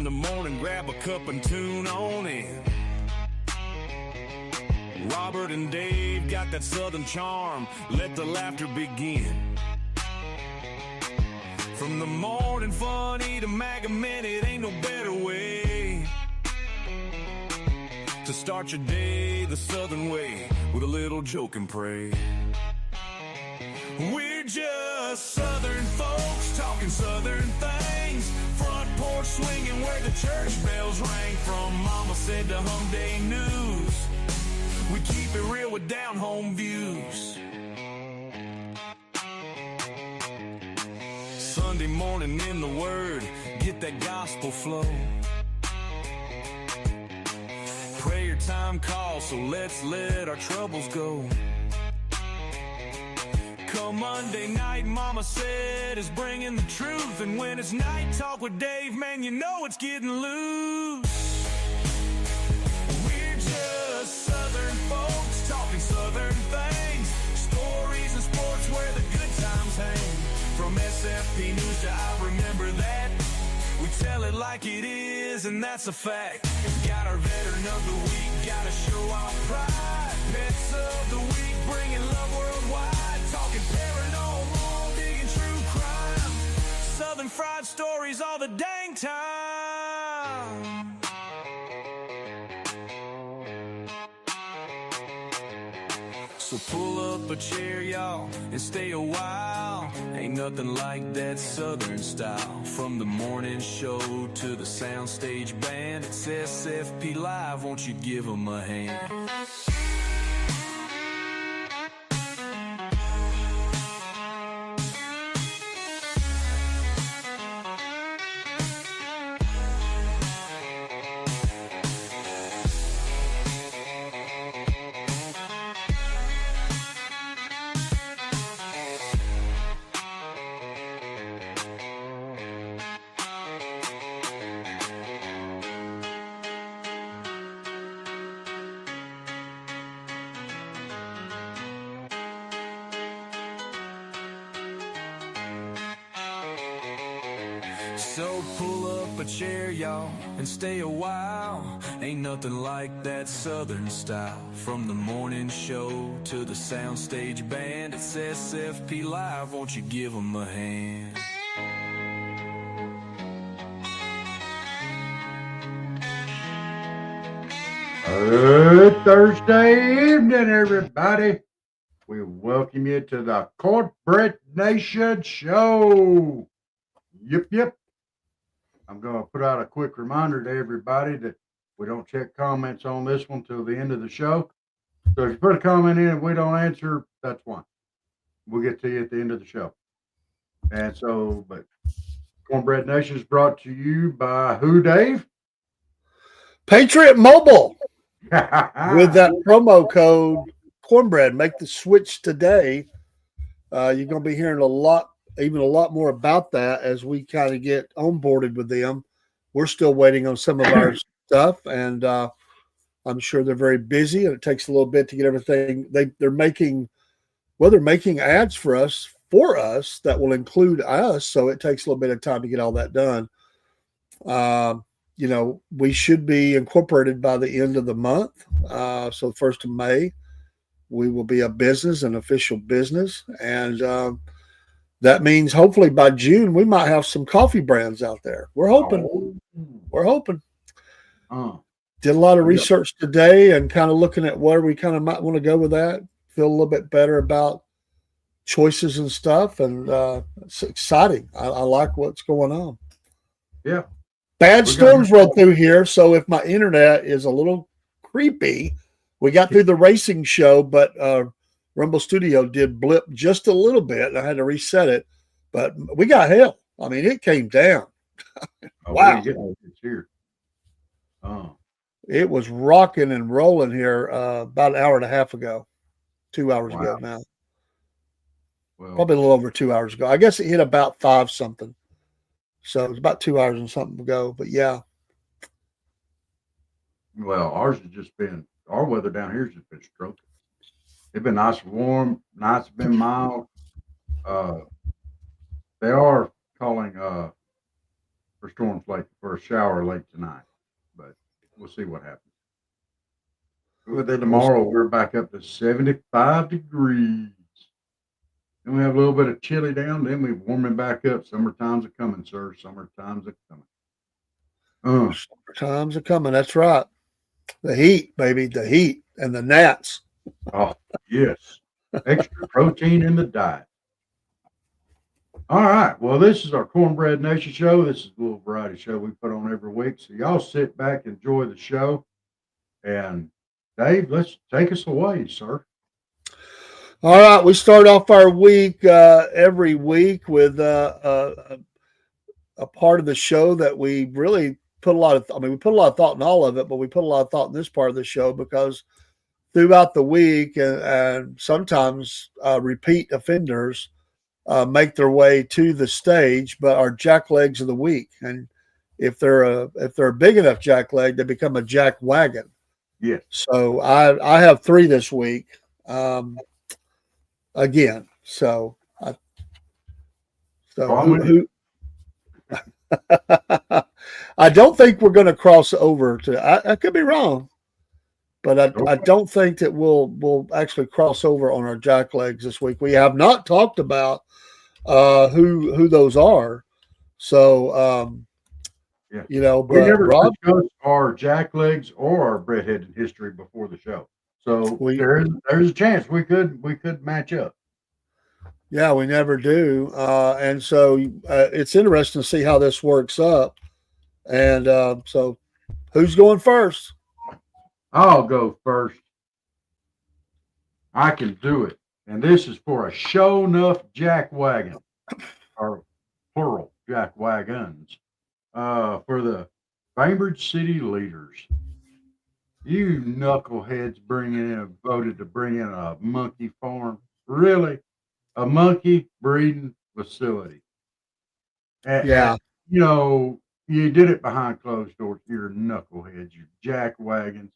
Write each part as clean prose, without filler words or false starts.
the morning, grab a cup and tune on in. Robert and Dave got that southern charm, let the laughter begin. From the morning funny to Maga Minute, ain't no better way to start your day the southern way, with a little joke and pray. We're just southern folks talking southern things, front porch swinging where the church bells rang. From Mama Said to Hum Day News, we keep it real with down-home views. Sunday morning in the Word, get that gospel flow. Prayer time calls, so let's let our troubles go. Come Monday night, Mama Said is bringing the truth, and when it's night talk with Dave, man, you know it's getting loose. We're just southern folks talking southern things, stories and sports where the good times hang. From SFP News to I Remember That, we tell it like it is, and that's a fact. Got our veteran of the week, gotta show our pride. Pets of the week, bringing love worldwide. Talking paranormal, digging true crime. Southern fried stories all the dang time. So pull up a chair, y'all, and stay a while. Ain't nothing like that southern style. From the morning show to the soundstage band, it's SFP Live, won't you give them a hand? So pull up a chair, y'all, and stay a while. Ain't nothing like that southern style. From the morning show to the soundstage band, it's SFP Live, won't you give them a hand? Good Thursday evening, everybody. We welcome you to the Cornbread Nation Show. Yep. I'm going to put out a quick reminder to everybody that we don't check comments on this one till the end of the show. So if you put a comment in and we don't answer, that's fine. We'll get to you at the end of the show. And so, but Cornbread Nation is brought to you by who, Dave? Patriot Mobile. With that promo code Cornbread, make the switch today. You're going to be hearing a lot more about that as we kind of get onboarded with them. We're still waiting on some of our stuff, and I'm sure they're very busy, and it takes a little bit to get everything. They're making ads for us that will include us, so it takes a little bit of time to get all that done. We should be incorporated by the end of the month. So the 1st of May, we will be an official business. And that means hopefully by June, we might have some coffee brands out there. We're hoping. Did a lot of research today and kind of looking at where we kind of might want to go with that. Feel a little bit better about choices and stuff. And it's exciting. I like what's going on. Yeah. Bad storms rolled through here, so if my internet is a little creepy, we got through the racing show, but Rumble Studio did blip just a little bit, and I had to reset it. But we got hell. I mean, it came down. Wow. It's here. It was rocking and rolling here about an hour and a half ago, 2 hours ago now. Well, probably a little over 2 hours ago. I guess it hit about 5 something. So it was about 2 hours and something ago, but yeah. Well, our weather down here has just been stroking. It's been nice and warm, nights have been mild. They are calling for for for a shower late tonight, but we'll see what happens. But then tomorrow we're back up to 75 degrees. Then we have a little bit of chilly down. Then we're warming back up. Summertime's a coming, sir. Summertime's a coming. Summertime's a coming. That's right. The heat, baby. The heat and the gnats. Oh, yes. Extra protein in the diet. All right. Well, this is our Cornbread Nation show. This is a little variety show we put on every week. So y'all sit back, enjoy the show. And Dave, let's take us away, sir. All right. We start off our week every week with a part of the show that we really put a lot of, we put a lot of thought in all of it, but we put a lot of thought in this part of the show because throughout the week and sometimes repeat offenders make their way to the stage, but are jacklegs of the week. And if they're a big enough jackleg, they become a jack wagon. Yes. So I have 3 this week. Again. So I don't think we're going to cross over to, I could be wrong, but I don't think that we'll actually cross over on our jacklegs this week. We have not talked about who those are. So, yeah. But we never Rob, discussed our jacklegs or our bredhead history before the show. So there's a chance we could match up. Yeah, we never do. And so it's interesting to see how this works up. And so who's going first? I'll go first. I can do it. And this is for a show enough jack wagon, or plural jack wagons, for the Bainbridge City leaders. You knuckleheads voted to bring in a monkey farm. Really? A monkey breeding facility. Yeah. You did it behind closed doors. You're knuckleheads. You're jack wagons.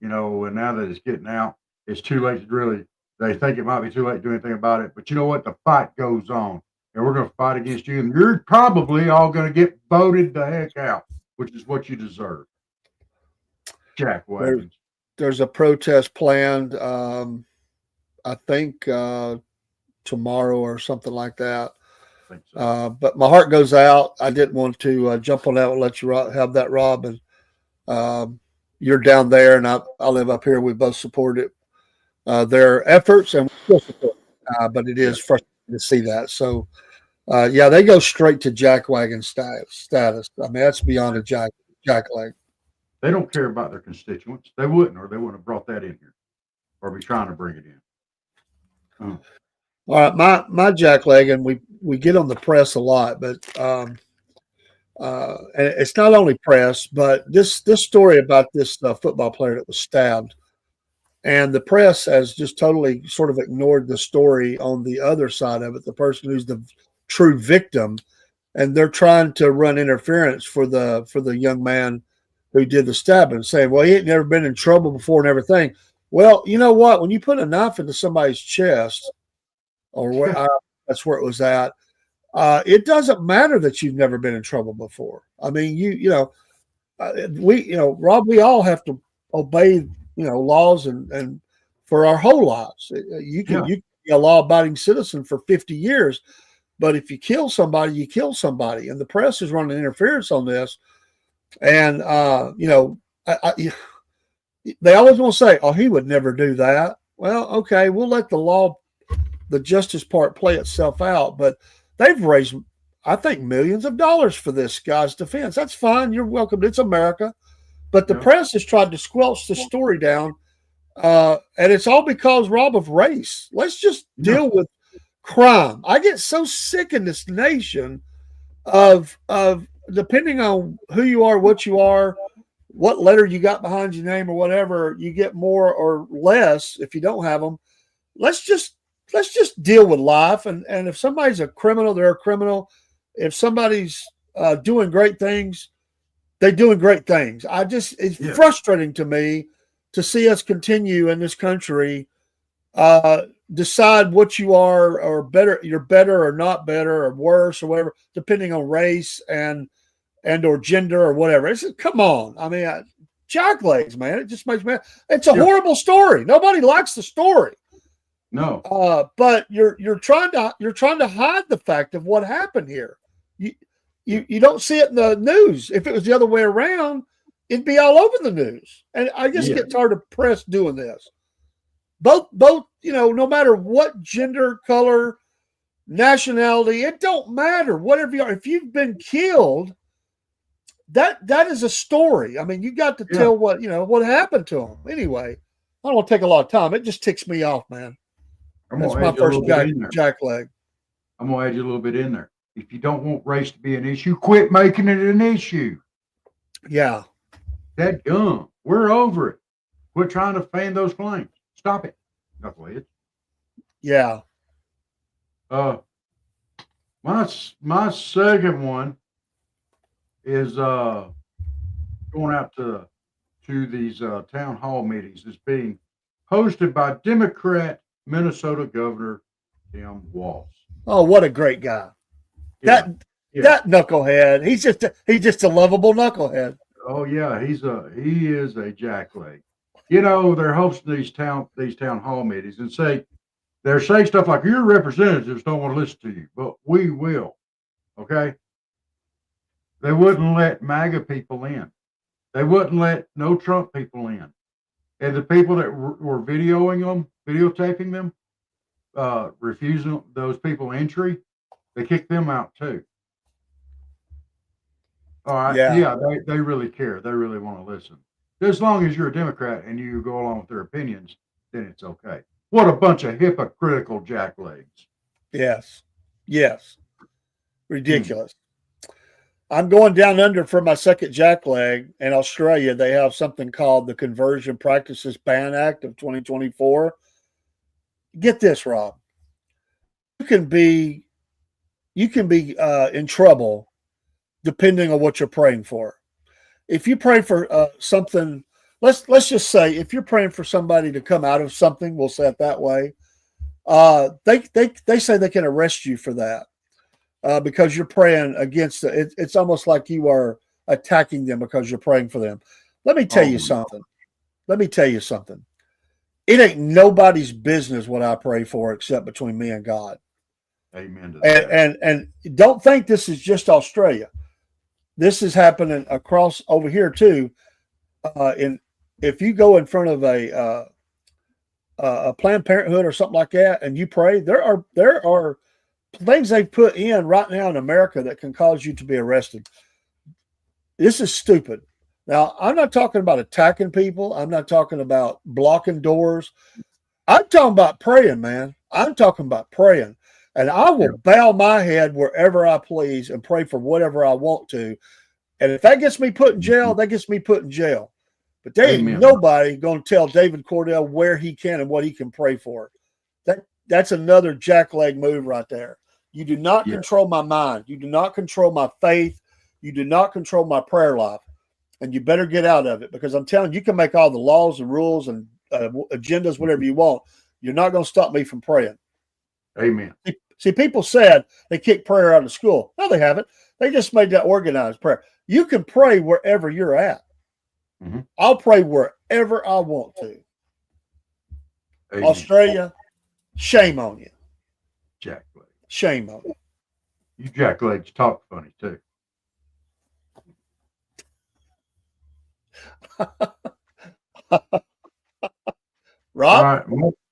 And now that it's getting out, it's too late to really, they think it might be too late to do anything about it. But you know what? The fight goes on. And we're going to fight against you. And you're probably all going to get voted the heck out, which is what you deserve. Jack wagons. There's a protest planned, I think, tomorrow or something like that. I think so. But my heart goes out. I didn't want to jump on that and let you have that, Rob. And you're down there, and I live up here. We both supported their efforts, and we still support. But it is frustrating to see that. So, they go straight to jackwagon status. I mean, that's beyond a jackleg. They don't care about their constituents. They wouldn't, or they wouldn't have brought that in here, or be trying to bring it in. All right, my jackleg, and we get on the press a lot, but and it's not only press, but this story about this football player that was stabbed, and the press has just totally sort of ignored the story on the other side of it, the person who's the true victim, and they're trying to run interference for the young man who did the stabbing, saying, well, he had never been in trouble before and everything. Well, you know what? When you put a knife into somebody's chest, or that's where it was at, it doesn't matter that you've never been in trouble before. I mean, Rob, we all have to obey, laws and for our whole lives. You can be a law-abiding citizen for 50 years, but if you kill somebody, you kill somebody. And the press is running interference on this. And, they always want to say, oh, he would never do that. Well, okay, we'll let the justice part play itself out. But they've raised, I think, millions of dollars for this guy's defense. That's fine. You're welcome. It's America. But the press has tried to squelch the story down. And it's all because, Rob, of race. Let's just deal with crime. I get so sick in this nation of depending on who you are, what you are, what letter you got behind your name or whatever, you get more or less if you don't have them. Let's just deal with life. And if somebody's a criminal, they're a criminal. If somebody's doing great things, they're doing great things. It's frustrating to me to see us continue in this country, decide what you are or better, you're better or not better or worse or whatever, depending on race and and or gender or whatever. It's come on. I mean, jack legs, man. It just makes me. It's a horrible story. Nobody likes the story. No. But you're trying to hide the fact of what happened here. You don't see it in the news. If it was the other way around, it'd be all over the news. And I just get tired of press doing this. Both, no matter what gender, color, nationality, it don't matter. Whatever you are, if you've been killed, that is a story. I mean, you got to tell what happened to them. Anyway, I don't want to take a lot of time. It just ticks me off, man. That's my first jack leg. I'm gonna add you a little bit in there. If you don't want race to be an issue, quit making it an issue. Yeah. That gum. We're over it. Quit trying to fan those flames. Stop it. Knuckleheads. Yeah. My second one is going out to these town hall meetings. It's being hosted by Democrat Minnesota Governor Tim Walz. Oh, what a great guy! That knucklehead. He's just a lovable knucklehead. Oh yeah, he is a jackleg. They're hosting these town hall meetings and they're saying stuff like your representatives don't want to listen to you, but we will. Okay. They wouldn't let MAGA people in. They wouldn't let no Trump people in. And the people that were videotaping them, refusing those people entry, they kicked them out too. All right. Yeah, they really care. They really want to listen. As long as you're a Democrat and you go along with their opinions, then it's okay. What a bunch of hypocritical jacklegs. Yes. Ridiculous. I'm going down under for my second jackleg. In Australia, they have something called the Conversion Practices Ban Act of 2024. Get this, Rob. You can be in trouble depending on what you're praying for. If you pray for something, let's just say if you're praying for somebody to come out of something, we'll say it that way. They say they can arrest you for that because you're praying against it. It's almost like you are attacking them because you're praying for them. Let me tell you something. It ain't nobody's business what I pray for except between me and God. Amen to that. And don't think this is just Australia. This is happening across over here too. If you go in front of a Planned Parenthood or something like that, and you pray, there are things they put in right now in America that can cause you to be arrested. This is stupid. Now, I'm not talking about attacking people. I'm not talking about blocking doors. I'm talking about praying, man. I'm talking about praying. And I will bow my head wherever I please and pray for whatever I want to. And if that gets me put in jail, that gets me put in jail. But there ain't nobody going to tell David Cordell where he can and what he can pray for. That's another jackleg move right there. You do not control my mind. You do not control my faith. You do not control my prayer life. And you better get out of it because I'm telling you, you can make all the laws and rules and agendas, whatever you want. You're not going to stop me from praying. Amen. See, people said they kicked prayer out of school. No, they haven't. They just made that organized prayer. You can pray wherever you're at. Mm-hmm. I'll pray wherever I want to. Amen. Australia, shame on you. Jackleg. Shame on you. You jacklegs talk funny too. Rob? All right,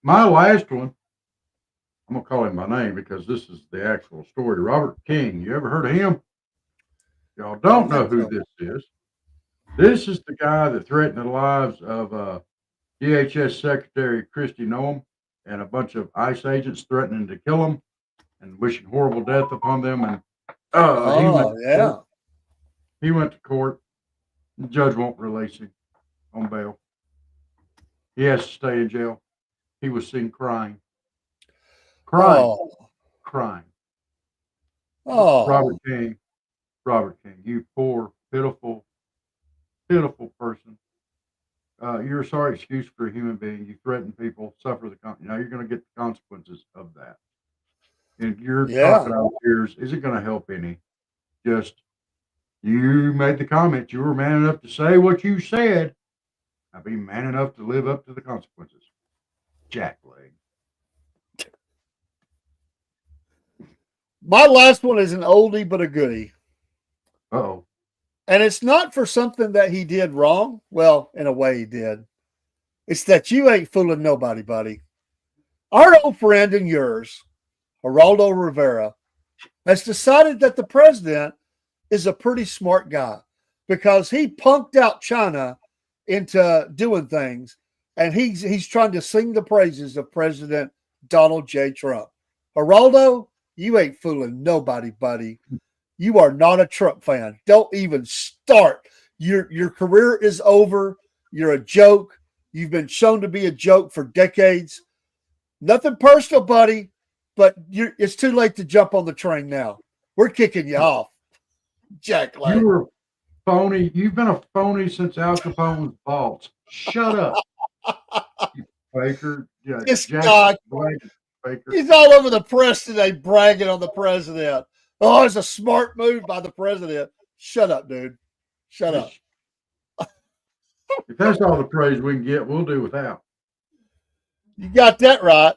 my last one, I'm going to call him by name because this is the actual story. Robert King. You ever heard of him? Y'all don't know who this is. This is the guy that threatened the lives of DHS Secretary Kristi Noem and a bunch of ICE agents threatening to kill them and wishing horrible death upon them. And he went to court. The judge won't release him on bail. He has to stay in jail. He was seen crying. Crying. Oh. Robert King, you poor, pitiful person. You're a sorry excuse for a human being. You threaten people, suffer now you're going to get the consequences of that. And you're talking out tears isn't going to help any. Just You made the comment. You were man enough to say what you said. I'll be man enough to live up to the consequences. Jackleg. My last one is an oldie but a goodie. Uh-oh. And it's not for something that he did wrong. Well, in a way he did. It's that you ain't fooling nobody, buddy. Our old friend and yours, Geraldo Rivera, has decided that the president is a pretty smart guy because he punked out China into doing things, and he's trying to sing the praises of President Donald J. Trump. Geraldo, you ain't fooling nobody, buddy. You are not a Trump fan. Don't even start. Your career is over. You're a joke. You've been shown to be a joke for decades. Nothing personal, buddy, but it's too late to jump on the train now. We're kicking you off. Jack Lang. You were phony. You've been a phony since Al Capone was bald. Shut up. You faker. Yeah, This Jack guy, faker. he's all over the press today bragging on the president. Oh, it's a smart move by the president. Shut up, dude. Shut up. If that's all the praise we can get, we'll do without. You got that right.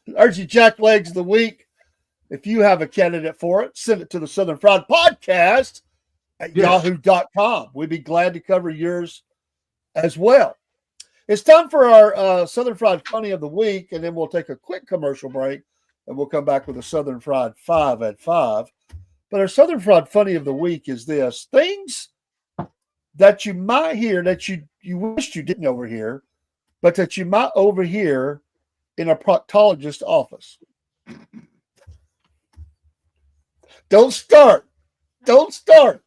There's your Jack Legs of the week. If you have a candidate for it, send it to the Southern Fried Podcast at yahoo.com. We'd be glad to cover yours as well. It's time for our Southern Fried Funny of the Week, and then we'll take a quick commercial break, and we'll come back with a Southern Fried 5 at 5. But our Southern Fried Funny of the Week is this. Things that you might hear that you wish you didn't overhear, but that you might overhear in a proctologist's office. Don't start. Don't start.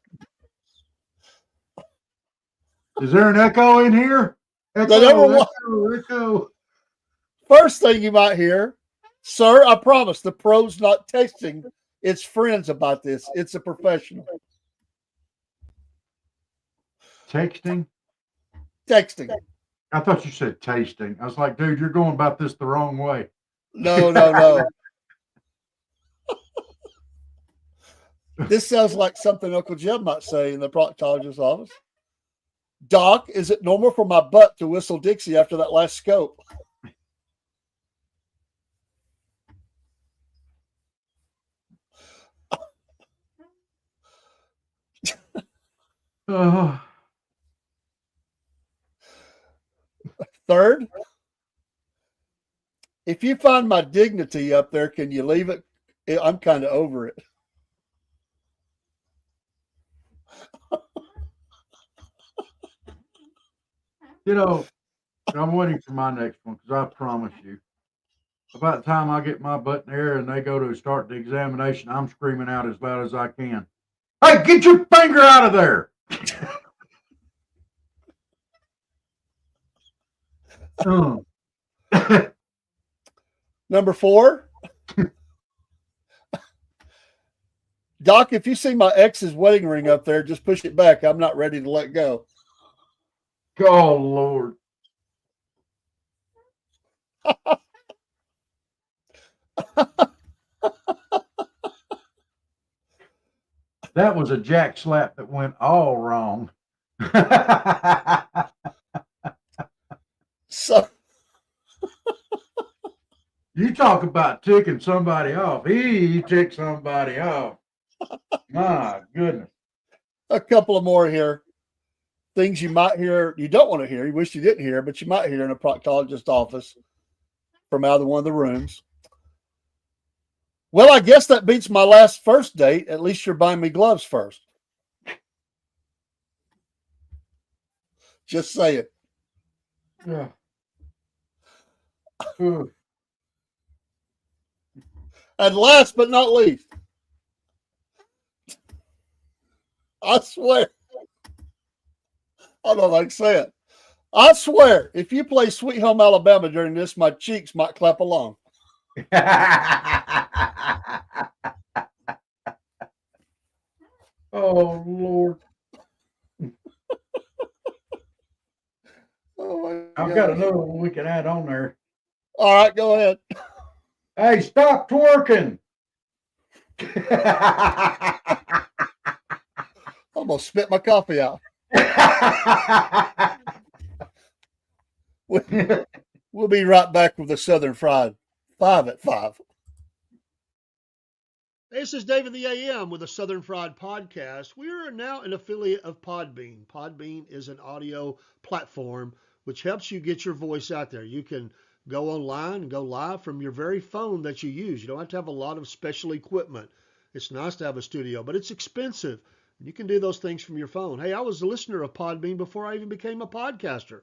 Is there an echo in here? Echo. First thing you might hear, sir, I promise the pro's not texting its friends about this. It's a professional. Texting? Texting. I thought you said tasting. I was like, dude, you're going about this the wrong way. No. This sounds like something Uncle Jim might say in the proctologist's office. Doc, is it normal for my butt to whistle Dixie after that last scope? Third, if you find my dignity up there, can you leave it? I'm kind of over it. You know, I'm waiting for my next one because I promise you, about the time I get my butt in there and they go to start the examination, I'm screaming out as loud as I can. Hey, get your finger out of there. Number 4. Doc, if you see my ex's wedding ring up there, just push it back. I'm not ready to let go. Oh, Lord. That was a jack slap that went all wrong. So you talk about ticking somebody off. He ticked somebody off. My goodness. a couple of more here. Things you might hear, you don't want to hear, you wish you didn't hear, but you might hear in a proctologist's office from out of one of the rooms. Well, I guess that beats my last first date. At least you're buying me gloves first. Just say it. Yeah. And last but not least, I swear, I don't know if I can say it. I swear, if you play Sweet Home Alabama during this, my cheeks might clap along. Oh, Lord. Oh I've got another one we can add on there. All right, go ahead. Hey, stop twerking. Almost spit my coffee out. We'll be right back with the Southern Fried 5 at 5. This is David the AM with the Southern Fried Podcast. We are now an affiliate of Podbean. Podbean is an audio platform which helps you get your voice out there. You can go online and go live from your very phone that you use. You don't have to have a lot of special equipment. It's nice to have a studio, but it's expensive. You can do those things from your phone. Hey, I was a listener of Podbean before I even became a podcaster.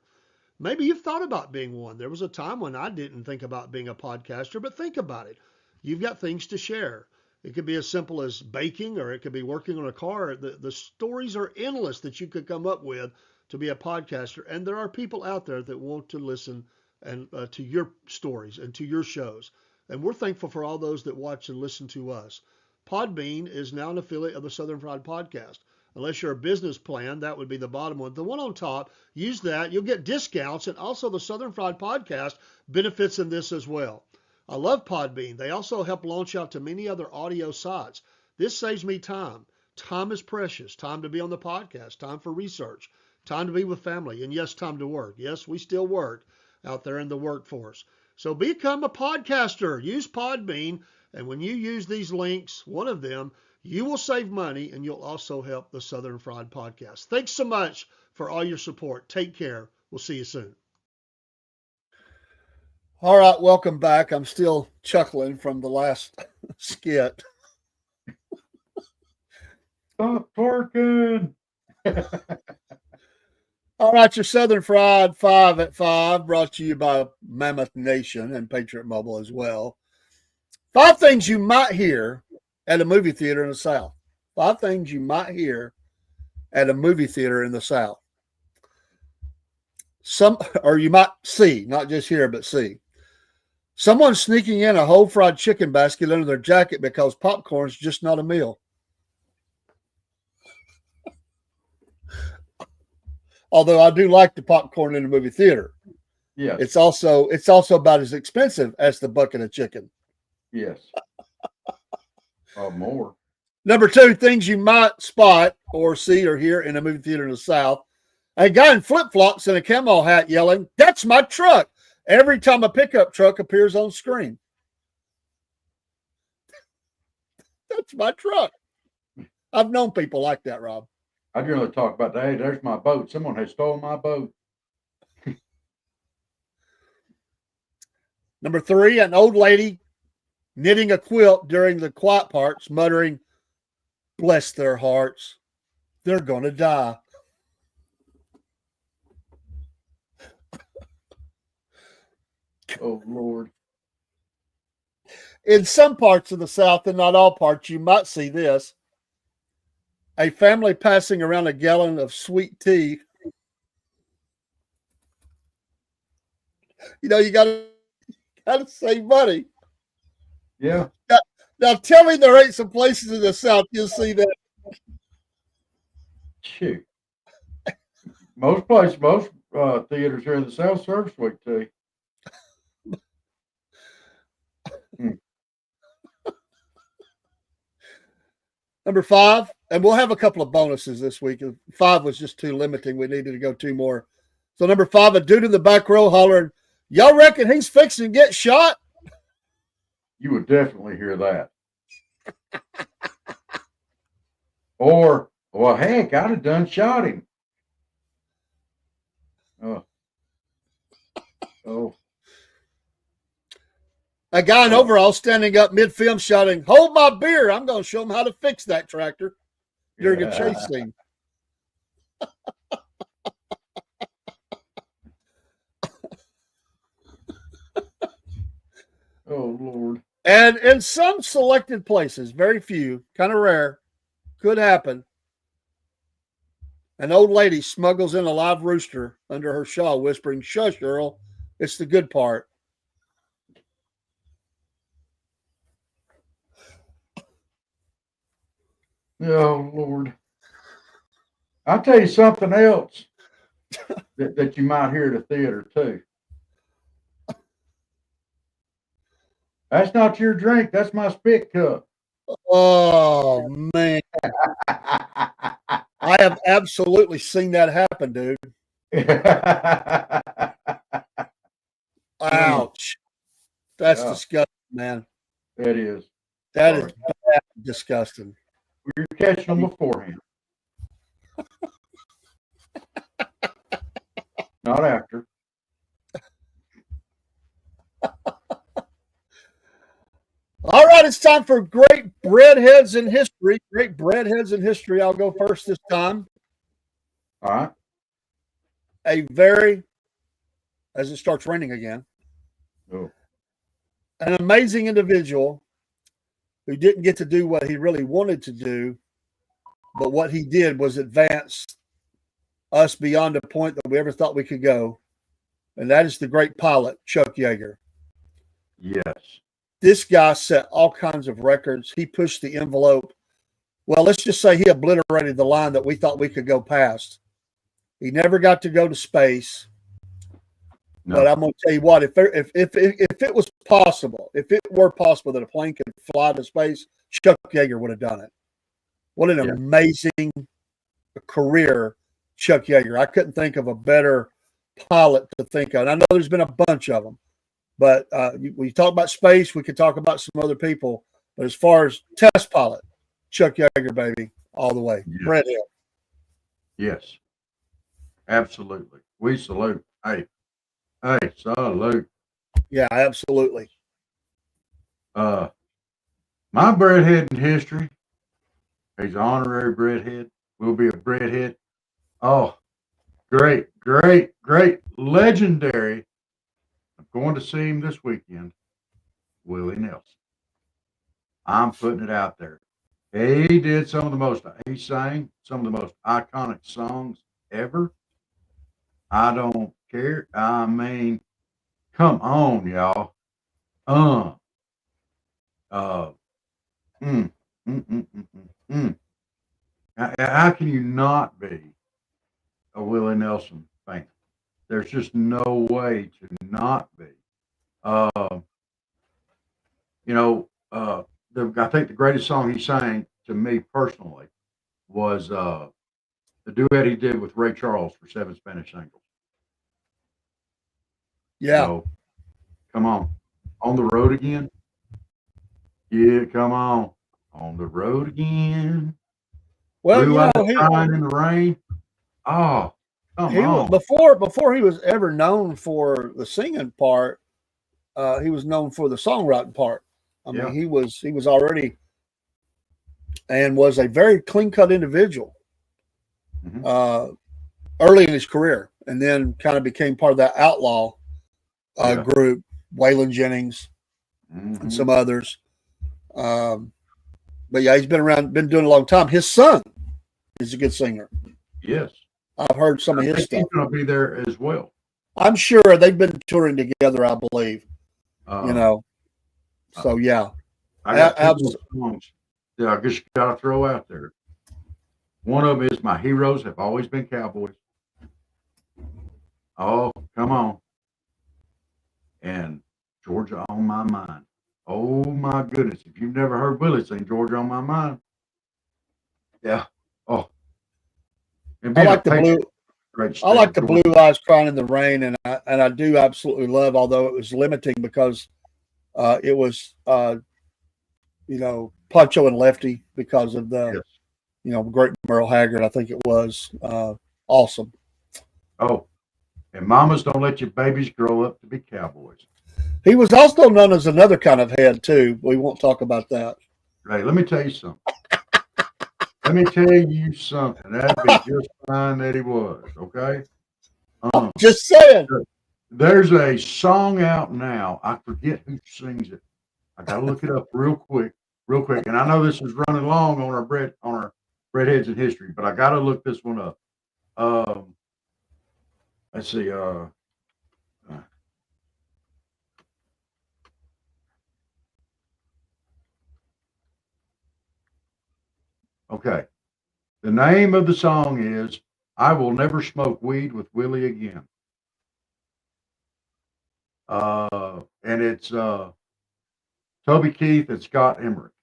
Maybe you've thought about being one. There was a time when I didn't think about being a podcaster, but think about it. You've got things to share. It could be as simple as baking, or it could be working on a car. The stories are endless that you could come up with to be a podcaster. And there are people out there that want to listen and to your stories and to your shows. And we're thankful for all those that watch and listen to us. Podbean is now an affiliate of the Southern Fried Podcast. Unless you're a business plan, that would be the bottom one. The one on top, use that. You'll get discounts. And also the Southern Fried Podcast benefits in this as well. I love Podbean. They also help launch out to many other audio sites. This saves me time. Time is precious. Time to be on the podcast. Time for research. Time to be with family. And yes, time to work. Yes, we still work out there in the workforce. So become a podcaster. Use Podbean. And when you use these links, one of them, you will save money and you'll also help the Southern Fried Podcast. Thanks so much for all your support. Take care. We'll see you soon. All right, welcome back. I'm still chuckling from the last skit. Stop twerking. All right, your Southern Fried 5 at 5 brought to you by Mammoth Nation and Patriot Mobile as well. 5 things you might hear at a movie theater in the South. 5 things you might hear at a movie theater in the South. Or you might see, not just hear, but see. Someone sneaking in a whole fried chicken basket under their jacket because popcorn's just not a meal. Although I do like the popcorn in the movie theater. Yeah. It's also about as expensive as the bucket of chicken. Yes. Or more. Number 2, things you might spot or see or hear in a movie theater in the South. A guy in flip-flops and a camo hat yelling, "That's my truck!" every time a pickup truck appears on screen. That's my truck. I've known people like that, Rob. I generally talk about, hey, there's my boat. Someone has stolen my boat. Number 3, an old lady knitting a quilt during the quiet parts, muttering, "Bless their hearts. They're going to die." Oh, Lord. In some parts of the South, and not all parts, you might see this. A family passing around a gallon of sweet tea. You know, you got to save money. Yeah. Now, tell me there ain't some places in the South you'll see that. Shoot. Most theaters here in the South serve sweet tea. Number 5, and we'll have a couple of bonuses this week. 5 was just too limiting. We needed to go 2 more. So number 5, a dude in the back row hollering, "Y'all reckon he's fixing to get shot?" You would definitely hear that. Or, well, heck, I'd have done shot him. Oh. A guy in overalls standing up mid-film shouting, "Hold my beer. I'm going to show him how to fix that tractor," during a chase scene. Oh, Lord. And in some selected places, very few, kind of rare, could happen, an old lady smuggles in a live rooster under her shawl, whispering, "Shush, Earl. It's the good part." Oh, Lord. I'll tell you something else that you might hear at a theater, too. That's not your drink. That's my spit cup. Oh, man. I have absolutely seen that happen, dude. Ouch. That's Yeah, disgusting, man. it is. That is Sorry. bad, disgusting. You're catching them beforehand, not after. All right, it's time for great breadheads in history. Great breadheads in history. I'll go first this time. All right. A very, as it starts raining again, Oh, an amazing individual who didn't get to do what he really wanted to do, but what he did was advance us beyond a point that we ever thought we could go. And that is the great pilot, Chuck Yeager. yes. This guy set all kinds of records. He pushed the envelope. Well, let's just say he obliterated the line that we thought we could go past. He never got to go to space. No. But I'm going to tell you what, if it was possible, if it were possible that a plane could fly to space, Chuck Yeager would have done it. What an amazing career, Chuck Yeager. I couldn't think of a better pilot to think of. And I know there's been a bunch of them. But when you talk about space, we could talk about some other people. But as far as test pilot, Chuck Yeager, baby, all the way. Yes. Brett Hill. Yes. Absolutely. We salute. Hey, salute. Yeah, absolutely. My breadhead in history, he's an honorary breadhead, will be a breadhead. Oh, great, legendary. I'm going to see him this weekend, Willie Nelson. I'm putting it out there. He did he sang some of the most iconic songs ever. I don't care. I mean, come on, y'all. Uh, uh, mm, mm, mm, mm, mm, mm. How can you not be a Willie Nelson fan? There's just no way to not be. Uh, I think the greatest song he sang to me personally was the duet he did with Ray Charles for Seven Spanish Singles. Yeah. Come on the road again. Yeah, come on the road again. Well, Blue eyes crying in the rain. Oh, come on. Before he was ever known for the singing part, he was known for the songwriting part. I mean, he was already and was a very clean cut individual early in his career, and then kind of became part of that outlaw group, Waylon Jennings and some others. But yeah, he's been doing it a long time. His son is a good singer. Yes. I've heard some of his stuff. He's going to be there as well. I'm sure they've been touring together, I believe. So yeah. I got two songs that I just got to throw out there. One of them is My Heroes Have Always Been Cowboys. Oh, come on. And Georgia on My Mind. Oh, my goodness. If you've never heard Willie sing Georgia on My Mind. Yeah. Oh. I like the Blue Eyes Crying in the Rain, and I do absolutely love, although it was limiting because it was Pancho and Lefty because of the great Merle Haggard. I think it was awesome. Oh, and mamas don't let your babies grow up to be cowboys. He was also known as another kind of head too. We won't talk about that. Hey, let me tell you something. That'd be just fine that he was. Okay. Just saying. There's a song out now. I forget who sings it. I gotta look it up real quick. And I know this is running long on our breadheads in history, but I gotta look this one up. Let's see. Okay. The name of the song is "I Will Never Smoke Weed with Willie Again." And it's Toby Keith and Scott Emmerich.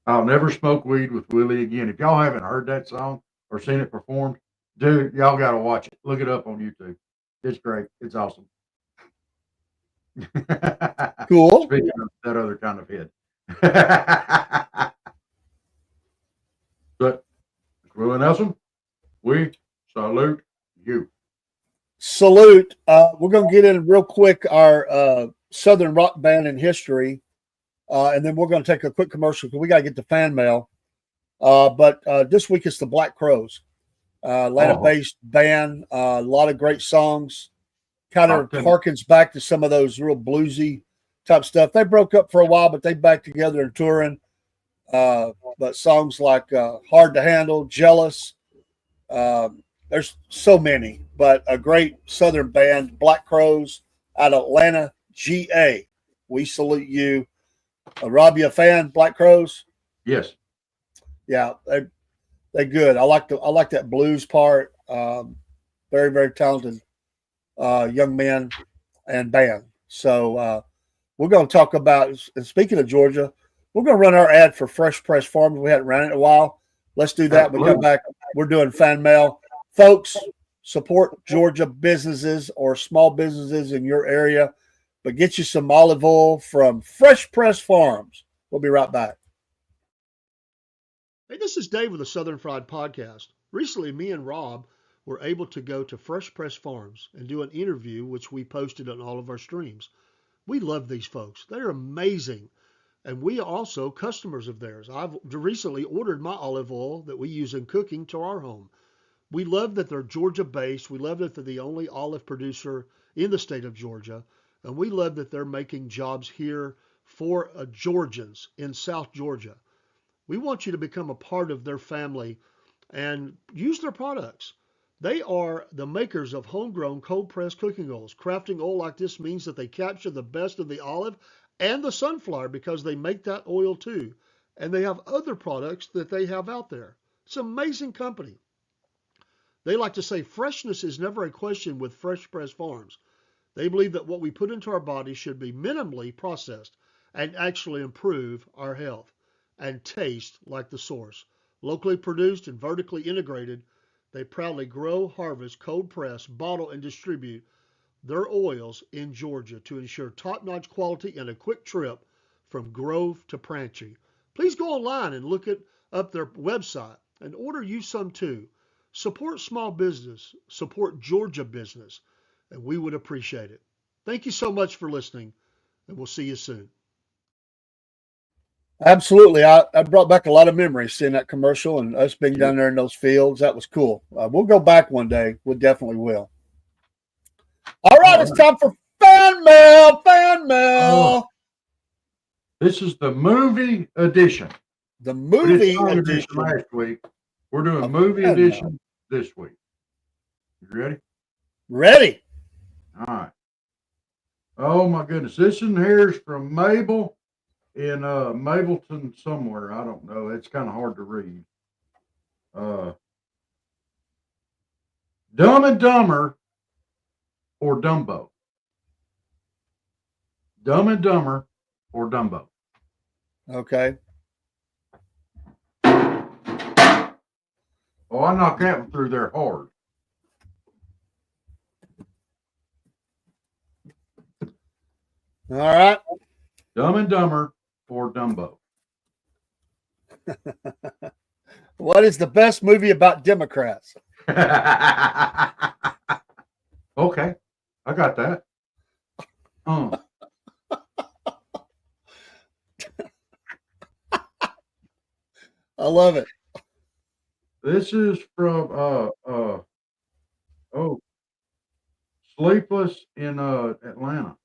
I'll never smoke weed with Willie again. If y'all haven't heard that song or seen it performed, dude, y'all got to watch it. Look it up on YouTube. It's great. It's awesome. Cool. Speaking of that other kind of head. But, Willie Nelson, we salute you. Salute. We're going to get in real quick our Southern rock band in history, and then we're going to take a quick commercial because we got to get the fan mail. But this week it's the Black Crowes, Atlanta-based band. A lot of great songs. Kind of harkens back to some of those real bluesy type stuff. They broke up for a while, but they back together and touring. But songs like Hard to Handle, Jealous, there's so many, but a great Southern band, Black Crowes out of Atlanta, GA. We salute you. Rob, you a fan, Black Crowes? Yes. Yeah, they're good. I like that blues part. Very, very talented young men and band. So we're going to talk about, and speaking of Georgia, we're going to run our ad for Fresh Press Farms. We hadn't ran it in a while. Let's do that. We come back. We're doing fan mail. Folks, support Georgia businesses or small businesses in your area, but get you some olive oil from Fresh Press Farms. We'll be right back. Hey, this is Dave with the Southern Fried Podcast. Recently, me and Rob were able to go to Fresh Press Farms and do an interview, which we posted on all of our streams. We love these folks. They're amazing. And we are also customers of theirs. I've recently ordered my olive oil that we use in cooking to our home. We love that they're Georgia-based. We love that they're the only olive producer in the state of Georgia. And we love that they're making jobs here for Georgians in South Georgia. We want you to become a part of their family and use their products. They are the makers of homegrown cold-pressed cooking oils. Crafting oil like this means that they capture the best of the olive and the sunflower because they make that oil too. And they have other products that they have out there. It's an amazing company. They like to say freshness is never a question with Fresh Press Farms. They believe that what we put into our body should be minimally processed and actually improve our health and taste like the source. Locally produced and vertically integrated, they proudly grow, harvest, cold press, bottle, and distribute their oils in Georgia to ensure top-notch quality and a quick trip from grove to pantry. Please go online and look up their website and order you some too. Support small business, support Georgia business, and we would appreciate it. Thank you so much for listening, and we'll see you soon. Absolutely. I brought back a lot of memories seeing that commercial and us being down there in those fields. That was cool. We'll go back one day. We definitely will. All right, it's time for fan mail. Fan mail. This is the movie edition. The movie edition last week. We're doing movie edition this week. You ready? Ready. All right. Oh my goodness. This in here is from Mabel in Mableton somewhere. I don't know. It's kind of hard to read. Dumb and Dumber or Dumbo? Dumb and Dumber or Dumbo? Okay. Oh, I knocked that one through there hard. All right. Dumb and Dumber or Dumbo? What is the best movie about Democrats? Okay, I got that. I love it. This is from Sleepless in Atlanta.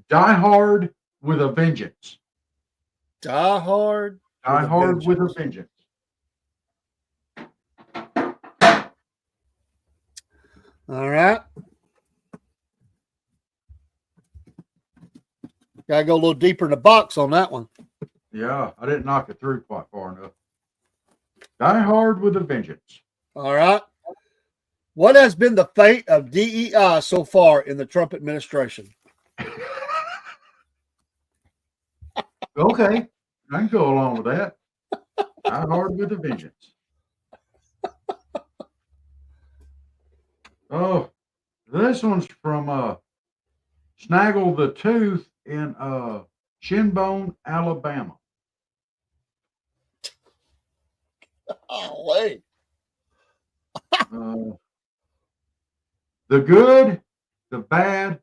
Die Hard with a Vengeance. Die Hard. Die Hard with a Vengeance. All right. Gotta go a little deeper in the box on that one. Yeah, I didn't knock it through quite far enough. Die Hard with a Vengeance. All right. What has been the fate of DEI so far in the Trump administration? Okay, I can go along with that. Die hard with a vengeance. Oh, this one's from Snaggle the Tooth in Shinbone, Alabama. Oh, wait. Uh, the good, the bad,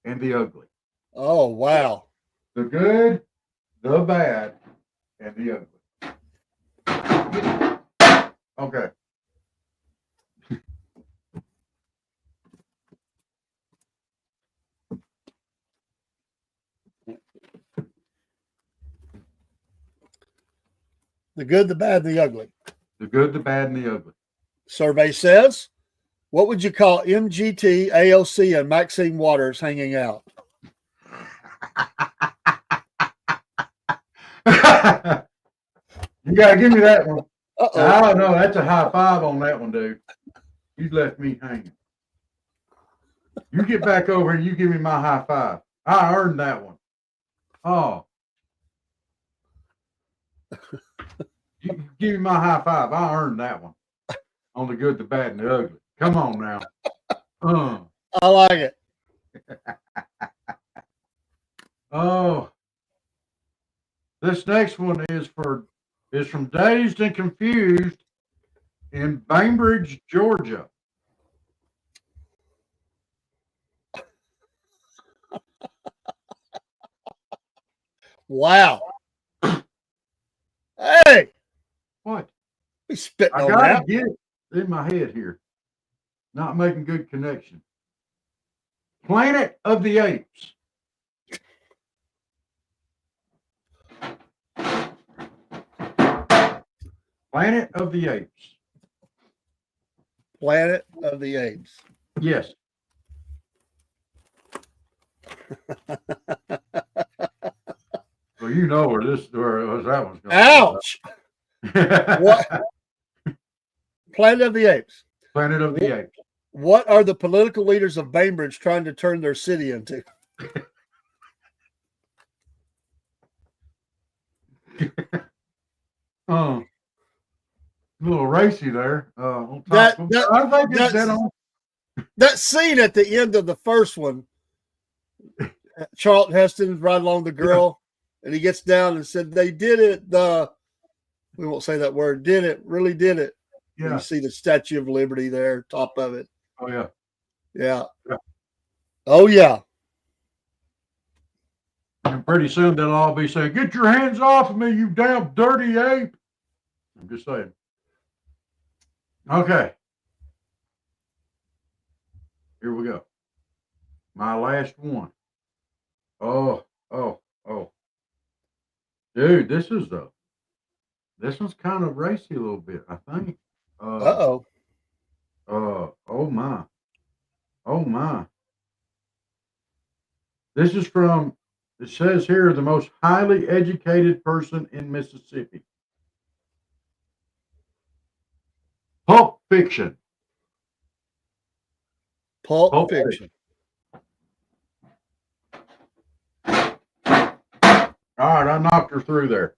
and the ugly. Oh, wow. The good, the bad, and the ugly. Okay. The good, the bad, and the ugly. The good, the bad, and the ugly. Survey says, what would you call MGT, AOC, and Maxine Waters hanging out? You gotta give me that one. Uh-oh. I don't know. That's a high five on that one, dude. You left me hanging. You get back over and you give me my high five. I earned that one. Oh. You give me my high five. I earned that one. On the good, the bad, and the ugly. Come on now. I like it. Oh. This next one is from Dazed and Confused in Bainbridge, Georgia. Wow. Hey, What? we spitting I on gotta that. get it in my head here. Not making good connection. Planet of the Apes. Planet of the Apes. Planet of the Apes. Yes. Well, you know where that one's going. Ouch. What? Planet of the Apes. Planet of the Apes. What are the political leaders of Bainbridge trying to turn their city into? A little racy there. I think it's dead on. That scene at the end of the first one, Charlton Heston's right along the girl, and he gets down and said, "They did it." We won't say that word. Did it? Really did it? Yeah. You see the Statue of Liberty there, top of it. Oh yeah. Yeah. Oh yeah. And pretty soon they'll all be saying, "Get your hands off of me, you damn dirty ape." I'm just saying. Okay. Here we go. My last one. Oh. Dude, this one's kind of racy a little bit, I think. Uh-oh. Oh my. Oh my. This is from, it says here, the most highly educated person in Mississippi. Pulp Fiction. Pulp Fiction. All right, I knocked her through there.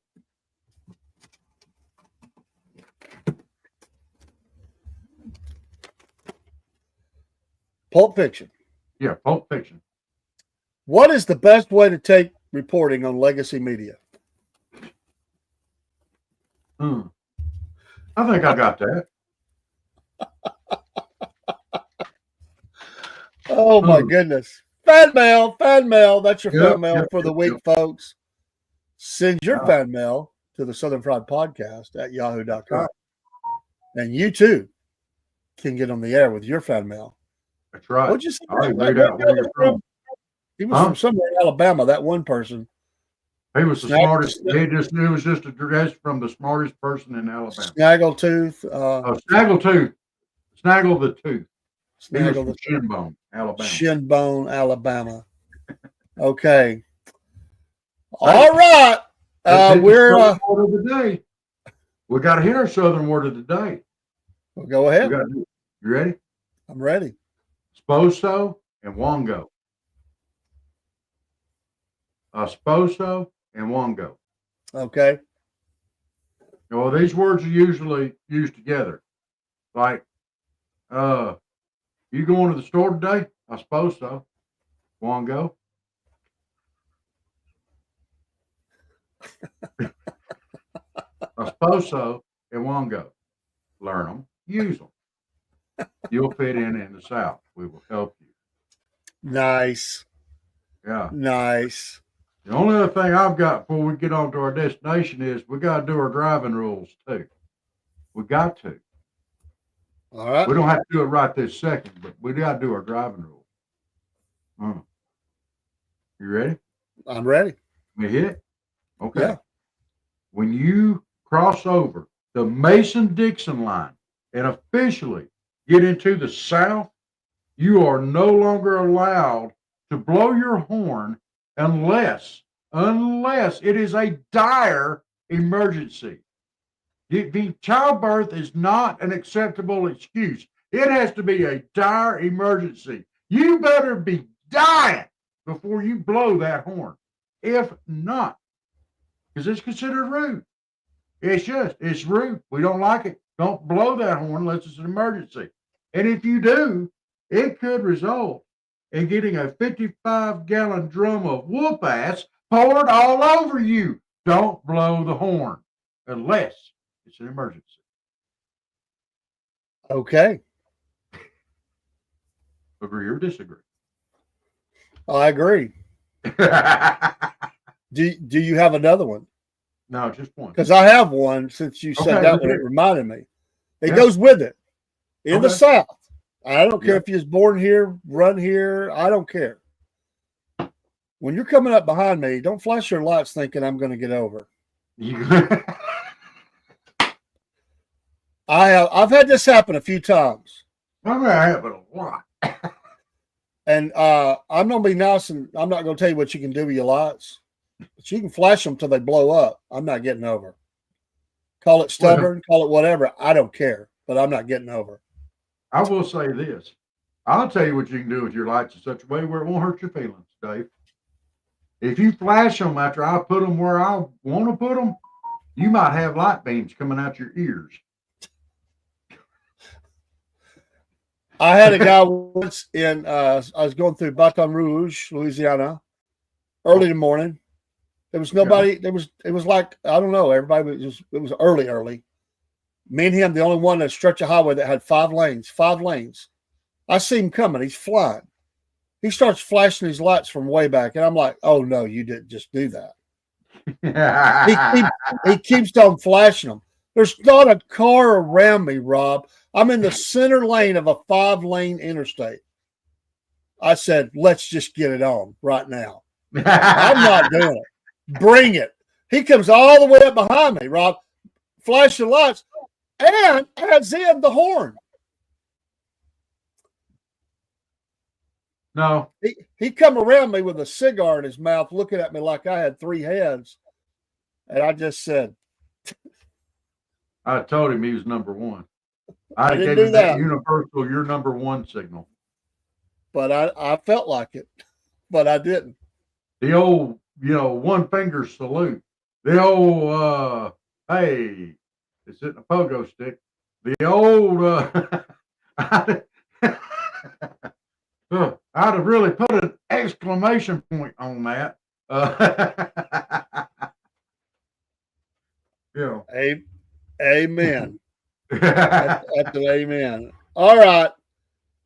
Pulp Fiction. Yeah, Pulp Fiction. What is the best way to take reporting on legacy media? I think I got that. Oh my goodness. Fan mail. That's your fan mail for the week, folks. Send your fan mail to the Southern Fried Podcast at yahoo.com. And you too can get on the air with your fan mail. That's right. What'd you say? He was from somewhere in Alabama, that one person. He was the smartest. It was just a dress from the smartest person in Alabama. Snaggletooth. Snaggletooth. Snaggle the Tooth. Snaggle the Shinbone, Alabama. Shinbone, Alabama. Okay. All right. We're word of the day. We got to hit our Southern word of the day. Well, go ahead. You ready? I'm ready. Sposo and Wongo. A sposo and one go. Okay. Well, these words are usually used together. Like, you going to the store today? I suppose so. One go. I suppose so. And one go. Learn them. Use them. You'll fit in the South. We will help you. Nice. Yeah. Nice. The only other thing I've got before we get on to our destination is we got to do our driving rules too. We got to. All right. We don't have to do it right this second, but we got to do our driving rules. You ready? I'm ready. We hit it? Okay. Yeah. When you cross over the Mason-Dixon line and officially get into the South, you are no longer allowed to blow your horn unless it is a dire emergency. The childbirth is not an acceptable excuse. It has to be a dire emergency. You better be dying before you blow that horn. If not, because it's considered rude. It's rude. We don't like it. Don't blow that horn unless it's an emergency. And if you do, it could result in getting a 55-gallon drum of whoop ass poured all over you. Don't blow the horn unless it's an emergency. Okay. Agree or disagree? I agree. Do you have another one? No, just one. Because I have one since you said that one. It reminded me. It goes with it. In the South. I don't care if you was born here, run here. I don't care. When you're coming up behind me, don't flash your lights thinking I'm going to get over. I've had this happen a few times. I'm going to happen a lot. And I'm going to be nice, and I'm not going to tell you what you can do with your lights. But you can flash them till they blow up. I'm not getting over. Call it stubborn, call it whatever. I don't care, but I'm not getting over. I will say this. I'll tell you what you can do with your lights in such a way where it won't hurt your feelings, Dave. If you flash them after I put them where I want to put them, you might have light beams coming out your ears. I had a guy once I was going through Baton Rouge, Louisiana, early in the morning. There was nobody. It was like, I don't know. Everybody it was early. Me and him, the only one that stretched a highway that had 5 lanes. I see him coming. He's flying. He starts flashing his lights from way back. And I'm like, oh, no, you didn't just do that. he keeps on flashing them. There's not a car around me, Rob. I'm in the center lane of a 5-lane interstate. I said, let's just get it on right now. I'm not doing it. Bring it. He comes all the way up behind me, Rob, flashing lights, and adds in the horn. No. He come around me with a cigar in his mouth, looking at me like I had 3 heads. And I just said, I told him he was number one. I didn't gave do him that. Universal, your number one signal. But I felt like it, but I didn't. The old, one finger salute. The old, hey, it's hitting a pogo stick. The old, I'd have really put an exclamation point on that. Amen. That's an amen. All right.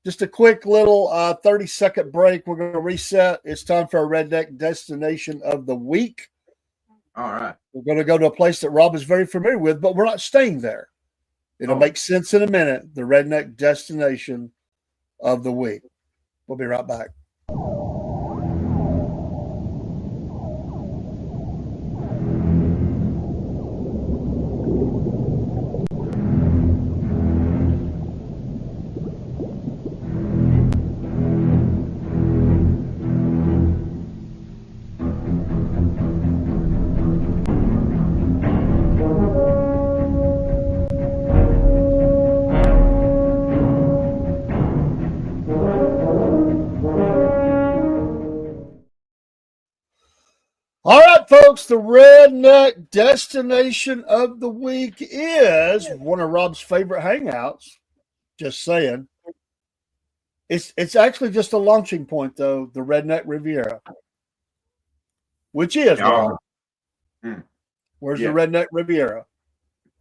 Just a quick little 30-second break. We're going to reset. It's time for our Redneck Destination of the Week. All right. We're going to go to a place that Rob is very familiar with, but we're not staying there. It'll make sense in a minute. The Redneck Destination of the Week. We'll be right back. right, folks, the redneck destination of the week is one of Rob's favorite hangouts. Just saying. It's actually just a launching point, though, the Redneck Riviera. Which is, Rob? Where's the Redneck Riviera?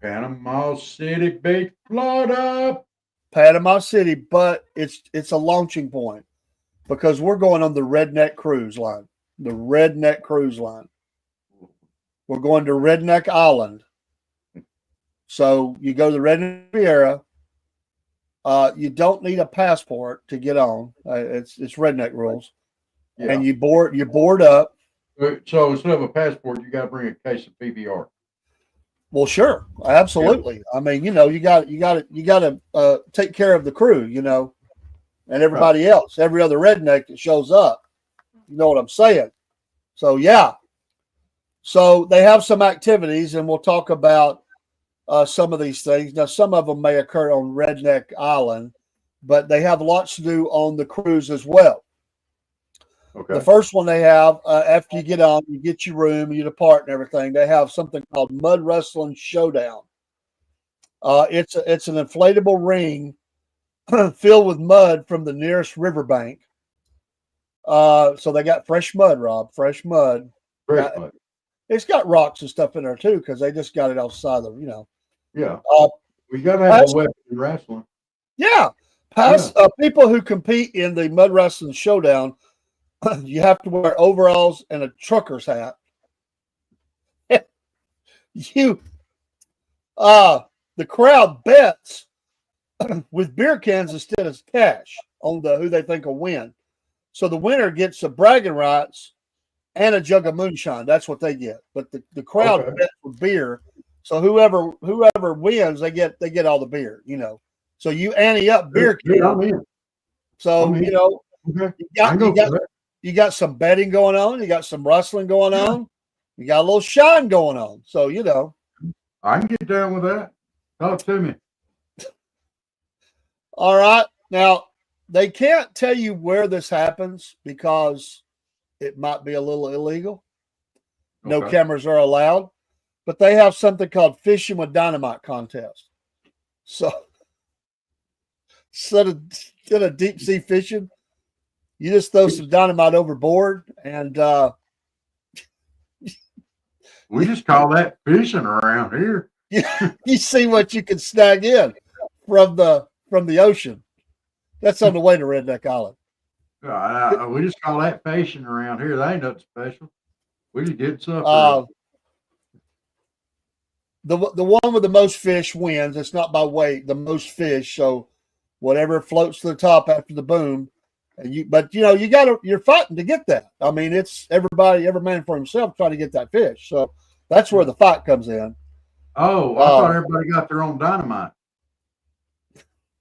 Panama City Beach, Florida. Panama City, but it's a launching point because we're going on the Redneck Cruise Line. The Redneck Cruise Line. We're going to Redneck Island. So you go to the Redneck Riviera. You don't need a passport to get on. It's redneck rules. Yeah. And you board up. So instead of a passport, you got to bring a case of PBR. Well, sure, absolutely. Yeah. I mean, you got to take care of the crew, and everybody else, every other redneck that shows up. You know what I'm saying? So yeah. So they have some activities, and we'll talk about some of these things. Now, some of them may occur on Redneck Island, but they have lots to do on the cruise as well. Okay. The first one they have, after you get on, you get your room, you depart and everything, they have something called Mud Wrestling Showdown. It's an inflatable ring filled with mud from the nearest riverbank. So they got fresh mud, Rob, fresh mud. Fresh mud. It's got rocks and stuff in there too, because they just got it outside of, Yeah. We got to have a weapon in wrestling. Yeah. People who compete in the Mud Wrestling Showdown, you have to wear overalls and a trucker's hat. The crowd bets with beer cans instead of cash on who they think will win. So the winner gets a bragging rights and a jug of moonshine. That's what they get. But the crowd bets with beer. So whoever wins, they get all the beer, So you ante up beer cans. So you got some betting going on, you got some wrestling going on, you got a little shine going on. So I can get down with that. Talk to me. All right. Now they can't tell you where this happens because it might be a little illegal. No cameras are allowed. But they have something called Fishing with Dynamite contest. So instead of deep sea fishing, you just throw some dynamite overboard, and we just call that fishing around here. You see what you can snag in from the ocean. That's on the way to Redneck Island. We just call that fishing around here. That ain't nothing special. We just did something. The one with the most fish wins. It's not by weight, the most fish. So whatever floats to the top after the boom, you're fighting to get that. I mean, it's every man for himself trying to get that fish. So that's where the fight comes in. Oh, I thought everybody got their own dynamite.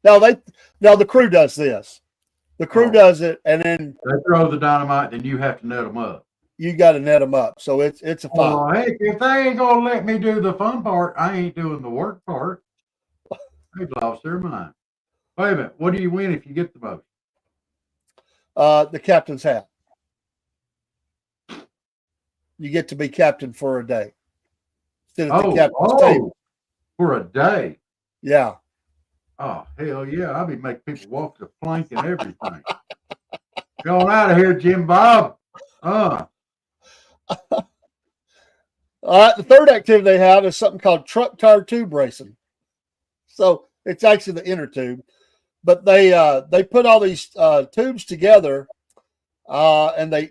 No, the crew does this. The crew does it, and then they throw the dynamite, then you have to net them up. You got to net them up. So it's a fight. Oh, heck, if they ain't going to let me do the fun part, I ain't doing the work part. They've lost their mind. Wait a minute. What do you win if you get the most? The captain's hat. You get to be captain for a day. Instead of the captain's table. For a day? Yeah. Oh, hell yeah. I'll be making people walk the plank and everything. Going out of here, Jim Bob. The third activity they have is something called truck tire tube racing. So it's actually the inner tube, but they put all these tubes together, and they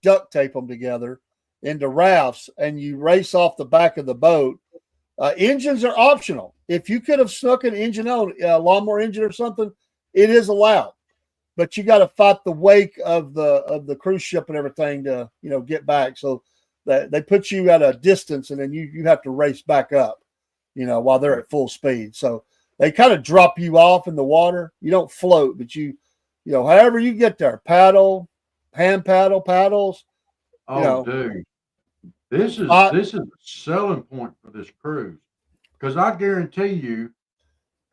duct tape them together into rafts, and you race off the back of the boat. Engines are optional. If you could have snuck an engine on a lawnmower engine or something, it is allowed. But you got to fight the wake of the cruise ship and everything to get back. So they put you at a distance, and then you have to race back up, while they're at full speed. So they kind of drop you off in the water. You don't float, but however you get there, hand paddles. Dude, this is a selling point for this cruise, because I guarantee you,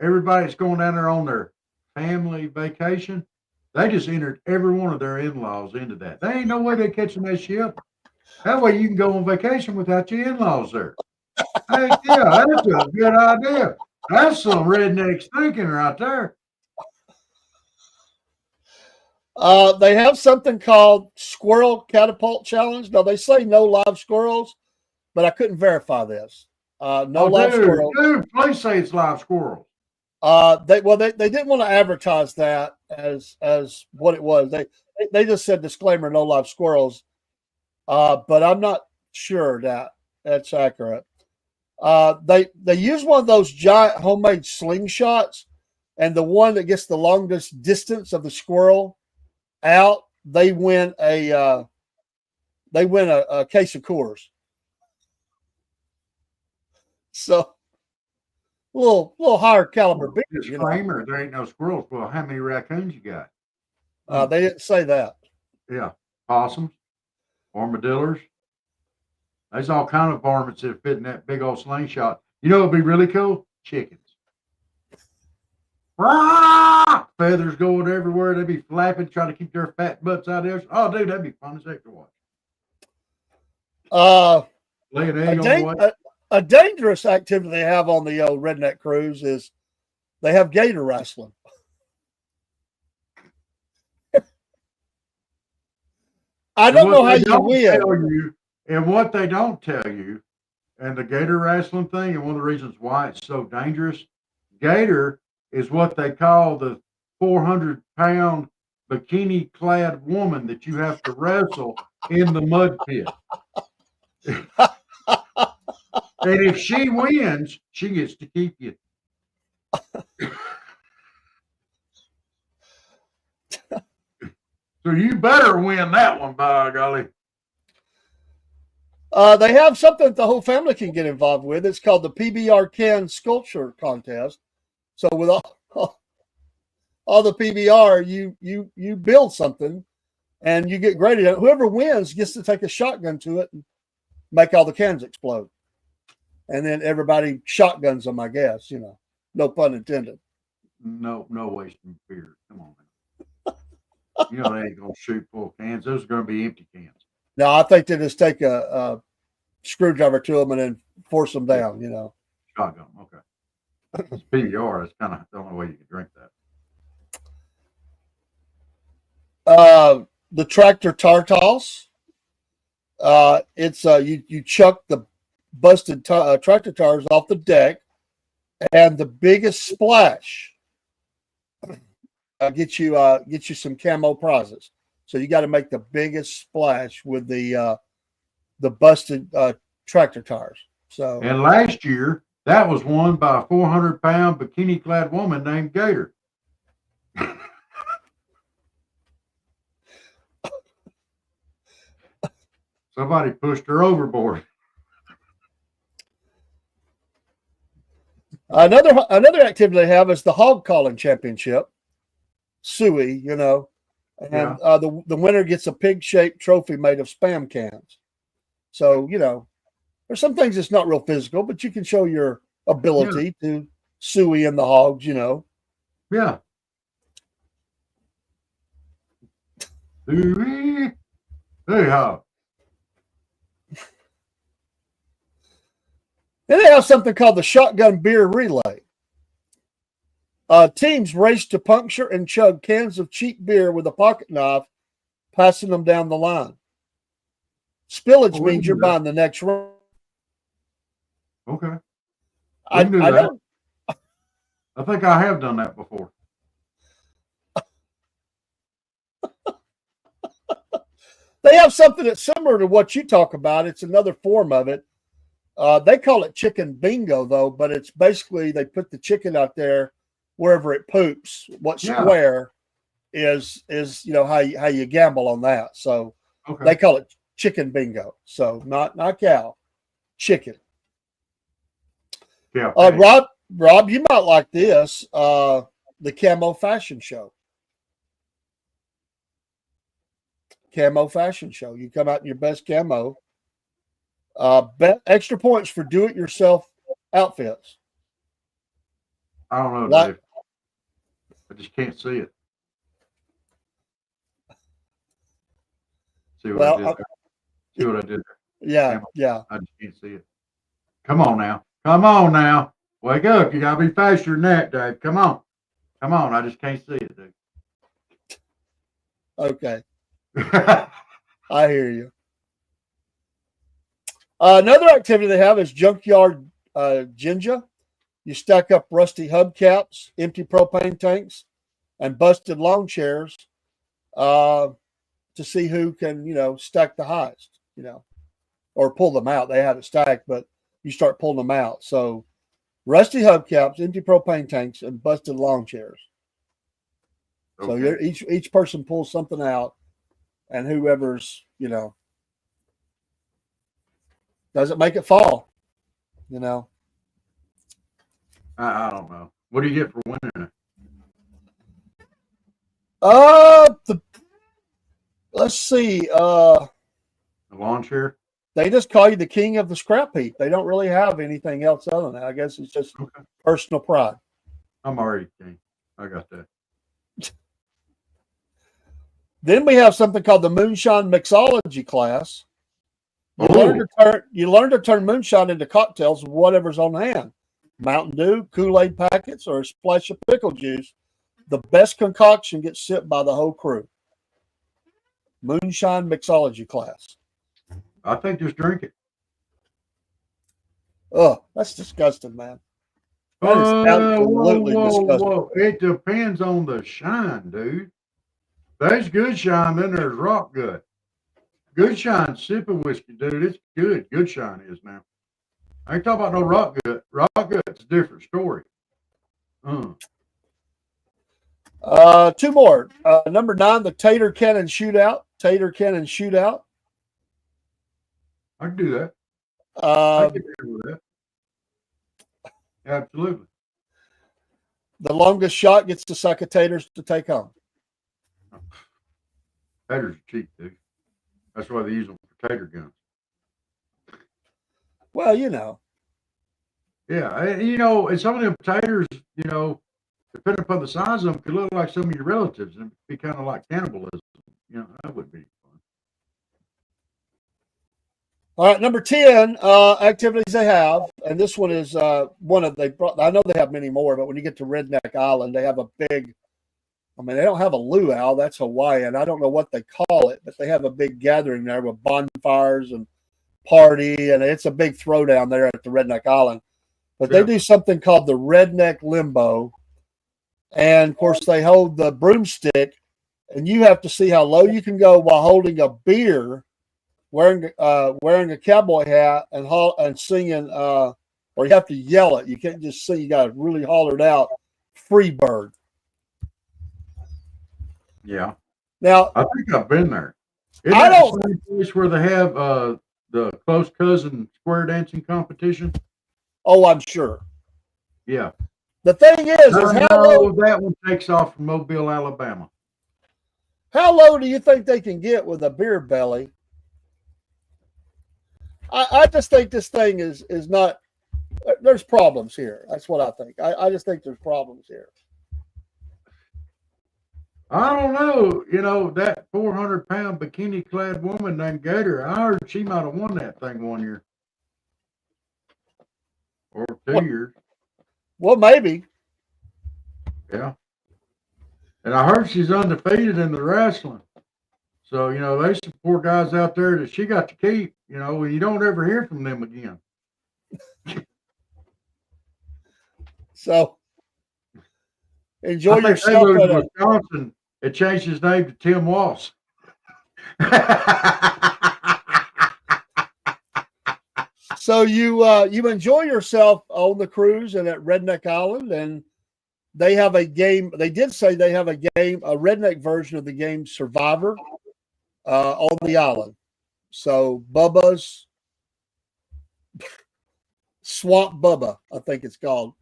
everybody that's going down there on their family vacation, they just entered every one of their in-laws into that. There ain't no way they're catching that ship. That way you can go on vacation without your in-laws there. Heck yeah, that's a good idea. That's some rednecks thinking right there. They have something called Squirrel Catapult Challenge. Now they say no live squirrels, but I couldn't verify this. No live squirrels. Dude, please say it's live squirrels. They didn't want to advertise that as what it was. They just said disclaimer, no live squirrels. But I'm not sure that that's accurate. They use one of those giant homemade slingshots, and the one that gets the longest distance of the squirrel out, they win a case of Coors. So a little higher caliber beer. Disclaimer: there ain't no squirrels. Well, how many raccoons you got? They didn't say that. Yeah, possums, armadillos. There's all kind of varmints that fit in that big old slingshot. You know what'd be really cool? Chickens. Ah! Feathers going everywhere. They'd be flapping, trying to keep their fat butts out there. Oh, dude, that'd be fun as heck to watch. Lay an egg on the way. A dangerous activity they have on the old redneck cruise is they have gator wrestling. I don't know how you win. And what they don't tell you, and the gator wrestling thing, and one of the reasons why it's so dangerous, gator is what they call the 400-pound bikini-clad woman that you have to wrestle in the mud pit. And if she wins, she gets to keep you. So you better win that one, by golly. They have something that the whole family can get involved with. It's called the PBR Can Sculpture Contest. So with all the PBR, you build something, and you get graded. Whoever wins gets to take a shotgun to it and make all the cans explode. And then everybody shotguns them, I guess. No pun intended. No wasting beer. Come on, man. You know they ain't gonna shoot full cans. Those are gonna be empty cans. No, I think they just take a screwdriver to them and then force them down. Shotgun. Okay. It's PBR. It's kind of the only way you can drink that. The tractor tar toss. It's you chuck the busted tractor tires off the deck, and the biggest splash get you some camo prizes. So you got to make the biggest splash with the busted tractor tires. So and last year that was won by a 400-pound bikini-clad woman named Gator. Somebody pushed her overboard. Another activity they have is the hog calling championship, suey, and the winner gets a pig-shaped trophy made of Spam cans. So there's some things that's not real physical, but you can show your ability to suey in the hogs. Yeah. Suey. Hey, how? Then they have something called the shotgun beer relay. Teams race to puncture and chug cans of cheap beer with a pocket knife, passing them down the line. Spillage means you're buying the next round. Okay. I think I have done that before. They have something that's similar to what you talk about. It's another form of it. They call it chicken bingo, though, but it's basically they put the chicken out there wherever it poops. What square is how you gamble on that. So they call it chicken bingo. So not cow, chicken. Yeah. Rob, you might like this. The camo fashion show. Camo fashion show. You come out in your best camo. Extra points for do-it-yourself outfits. I don't know, Dave. I just can't see it. See what See what I did there? Yeah, Damn, yeah. I just can't see it. Come on now. Come on now. Wake up. You got to be faster than that, Dave. Come on. Come on. I just can't see it, dude. Okay, I hear you. Another activity they have is junkyard ginger. You stack up rusty hubcaps, empty propane tanks, and busted lawn chairs to see who can, stack the highest, or pull them out. They have it stacked, but you start pulling them out. So rusty hubcaps, empty propane tanks, and busted lawn chairs. So Okay. each person pulls something out, and whoever's doesn't make it fall. I don't know. What do you get for winning it? The let's see. A lawn chair? They just call you the king of the scrap heap. They don't really have anything else other than that. I guess it's just Okay. personal pride. I'm already king. I got that. Then we have something called the moonshine mixology class. You Oh. learn to turn moonshine into cocktails with whatever's on hand. Mountain Dew, Kool-Aid packets, or a splash of pickle juice. The best concoction gets sipped by the whole crew. Moonshine mixology class. I think just drink it. Oh, that's disgusting, man. That is absolutely disgusting. It depends on the shine, dude. There's good shine, then there's rock gut. Good shine sipping whiskey, dude. It's good. Good shine is now. I ain't talking about no rock gut. Rock gut's a different story. Two more. Number 9, the tater cannon shootout. Tater cannon shootout. I can do that. I Uh, can do that. Absolutely. the longest shot gets the sack of taters to take home. Taters are cheap, dude. That's why they use them for tater guns. Well, Yeah, and some of them taters, depending upon the size of them, could look like some of your relatives and be kind of like cannibalism. That would be fun. All right, number 10, activities they have, and this one is one of they brought. I know they have many more, but when you get to Redneck Island, they have a big. I mean, they don't have a luau. That's Hawaiian. I don't know what they call it, but they have a big gathering there with bonfires and party, and it's a big throwdown there at the Redneck Island. But they do something called the Redneck Limbo, and of course they hold the broomstick, and you have to see how low you can go while holding a beer, wearing a cowboy hat, and singing. Or you have to yell it. You can't just sing. You got to really holler it out. Free bird. Yeah. Now, I think I've been there. Isn't I that don't. the same place where they have the close cousin square dancing competition? Oh, I'm sure. Yeah. The thing is how low? That one takes off from Mobile, Alabama. How low do you think they can get with a beer belly? I just think this thing is not. There's problems here. That's what I think. I just think there's problems here. I don't know. That 400-pound bikini-clad woman named Gator, I heard she might have won that thing one year. Or 2 years. Well, maybe. Yeah. And I heard she's undefeated in the wrestling. So, they support guys out there that she got to keep, and you don't ever hear from them again. So, enjoy yourself. They moved to Wisconsin. It changed his name to Tim Walsh. So you enjoy yourself on the cruise and at Redneck Island, and they have a game. They did say they have a redneck version of the game Survivor on the island. So Bubba's Swamp Bubba, I think it's called,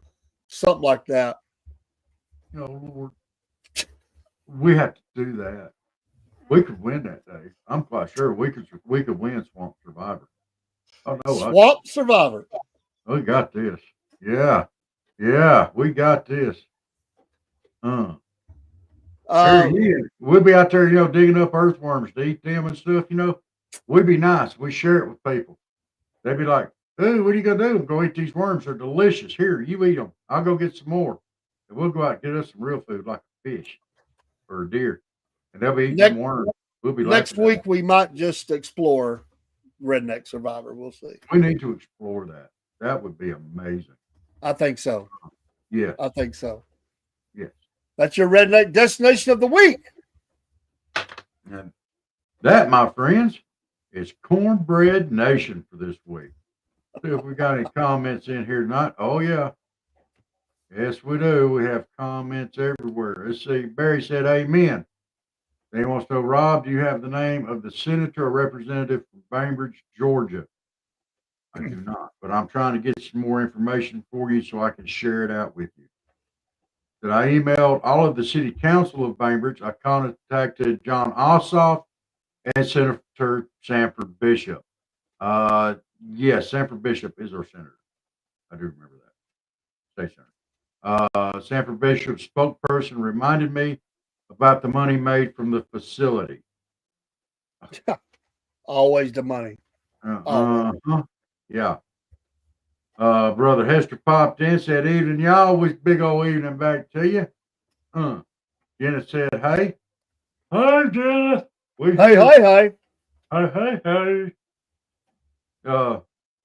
something like that. Lord, we have to do that. We could win that day. I'm quite sure we could win Swamp Survivor. Oh no, Swamp Survivor. We got this. Yeah, we got this. We'll be out there, digging up earthworms to eat them and stuff. we'd be nice. We share it with people. They'd be like, "Ooh, what are you gonna do? Go eat these worms. They're delicious. Here, you eat them. I'll go get some more, and we'll go out and get us some real food like a fish or a deer, and they'll be eating them Next worms. We'll be next laughing at them. week we might just explore Redneck Survivor. We'll see. We need to explore that. That would be amazing. I think so. Yeah, I think so. yes. That's your redneck destination of the week. And that, my friends, is Cornbread Nation for this week. See if we got any comments in here tonight. Oh, yeah. Yes, we do. We have comments everywhere. Let's see. Barry said, Amen. Then he wants to know, Rob, do you have the name of the senator or representative from Bainbridge, Georgia? I do not, but I'm trying to get some more information for you so I can share it out with you. That I emailed all of the city council of Bainbridge. I contacted John Ossoff and Senator Sanford Bishop. Yes, Sanford Bishop is our senator. I do remember that. State senator. Sanford Bishop's spokesperson reminded me about the money made from the facility. Always the money. Uh-huh. Yeah. Brother Hester popped in, said, Evening, y'all. Always big old evening back to you. Jenna said, Hey. Hi, Jenna. Hey. Hey, hey, hey.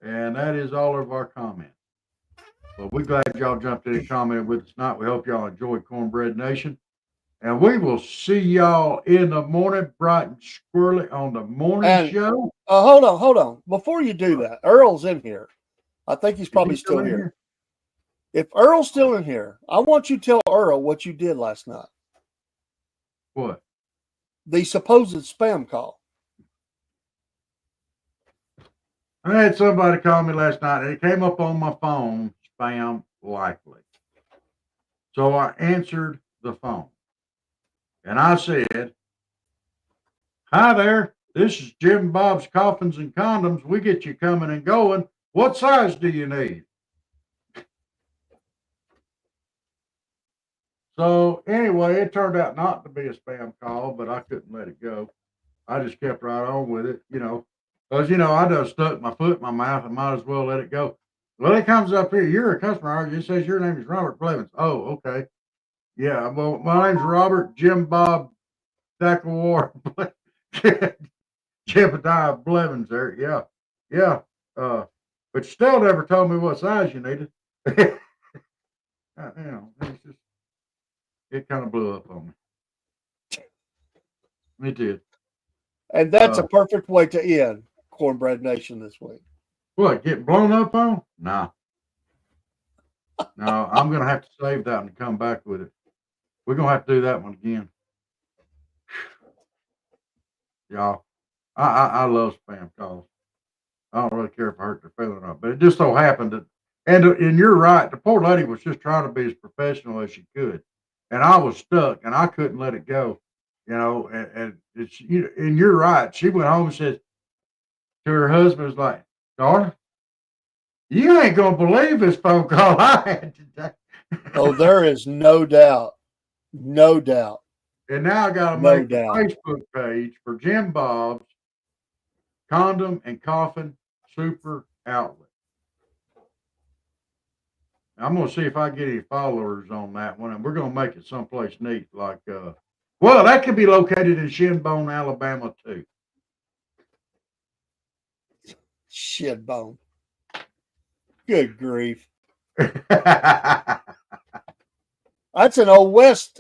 And that is all of our comments. Well, we're glad y'all jumped in and commented with us tonight. We hope y'all enjoyed Cornbread Nation. And we will see y'all in the morning, bright and squirrely on the morning show. Hold on. Before you do that, Earl's in here. I think he's probably still here. Here. If Earl's still in here, I want you to tell Earl what you did last night. What? The supposed spam call. I had somebody call me last night, and it came up on my phone, spam likely. So I answered the phone, and I said, Hi there, this is Jim Bob's Coffins and Condoms. We get you coming and going. What size do you need? So anyway, it turned out not to be a spam call, but I couldn't let it go. I just kept right on with it, because, I just stuck my foot in my mouth and might as well let it go. Well, it comes up here. You're a customer. It says your name is Robert Blevins. Oh, okay. Yeah, well, my name's Robert Jim Bob Thacklewar Jebediah Blevins there. Yeah. Yeah. But you still never told me what size you needed. It kind of blew up on me. It did. And that's a perfect way to end Cornbread Nation this week. What, getting blown up on? Nah. No, I'm going to have to save that and come back with it. We're going to have to do that one again. Y'all, I love spam calls. I don't really care if I hurt their feeling or not, but it just so happened that, and you're right, the poor lady was just trying to be as professional as she could. And I was stuck and I couldn't let it go, and it's, and you're right. She went home and said to her husband, was like, Darling, you ain't going to believe this phone call I had today. Oh, there is no doubt. No doubt. And now I got to make a Facebook page for Jim Bob's Condom and Coffin Super Outlet. I'm going to see if I get any followers on that one, and we're going to make it someplace neat. Like, well, that could be located in Shinbone, Alabama, too. Shinbone. Good grief. That's an Old West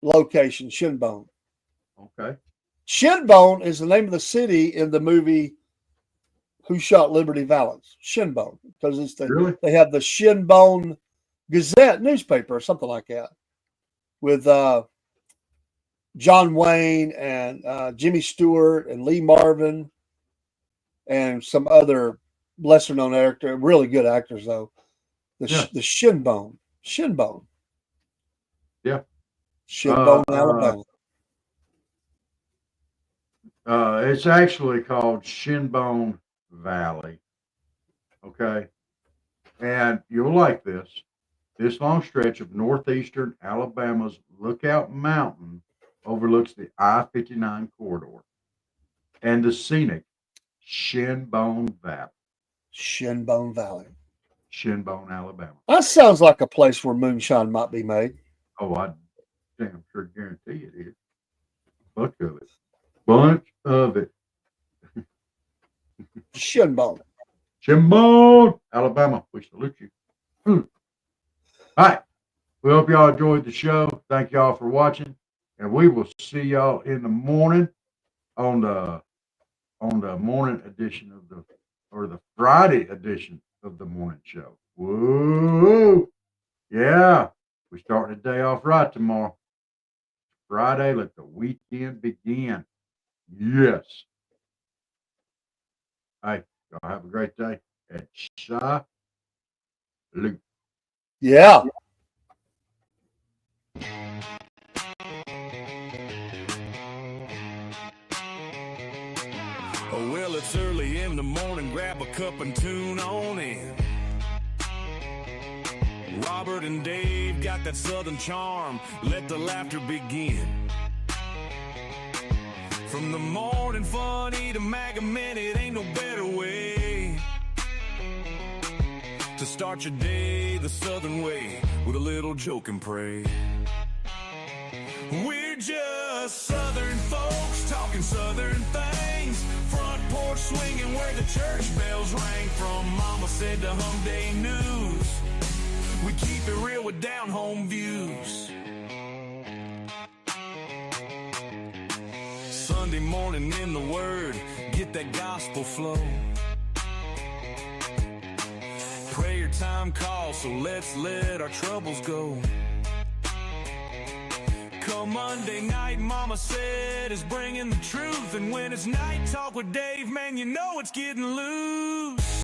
location, Shinbone. Okay. Shinbone is the name of the city in the movie Who Shot Liberty Valance? Shinbone, because it's they have the Shinbone Gazette newspaper or something like that with John Wayne and Jimmy Stewart and Lee Marvin and some other lesser known actor, really good actors though. The Shinbone. Yeah. Shinbone, Alabama. It's actually called Shinbone Valley. Okay. And you'll like this long stretch of northeastern Alabama's Lookout Mountain overlooks the I-59 corridor and the scenic Shinbone Valley, Shinbone Valley. Shinbone, Alabama. That sounds like a place where moonshine might be made. Oh, I damn sure guarantee it is. Bunch of it. Bunch of it. Shinbone. Shinbone, Alabama. We salute you. All right. We hope y'all enjoyed the show. Thank y'all for watching. And we will see y'all in the morning on the morning edition of the Friday edition of the morning show. Whoa. Yeah. We're starting the day off right tomorrow. Friday, let the weekend begin. Yes. Hey, y'all have a great day. And salute. Yeah. Oh, well, it's early in the morning, grab a cup and tune on in. Robert and Dave got that southern charm, let the laughter begin. From the morning funny to Maga Minute, ain't no better way to start your day the southern way, with a little joke and pray. We're just southern folks talking southern things, front porch swinging where the church bells rang. From Mama Said to Hum Day News, we keep it real with down home views. Sunday morning in the Word, get that gospel flow. Prayer time calls, so let's let our troubles go. Come Monday night, Mama said is bringing the truth, and when it's night talk with Dave, man, you know it's getting loose.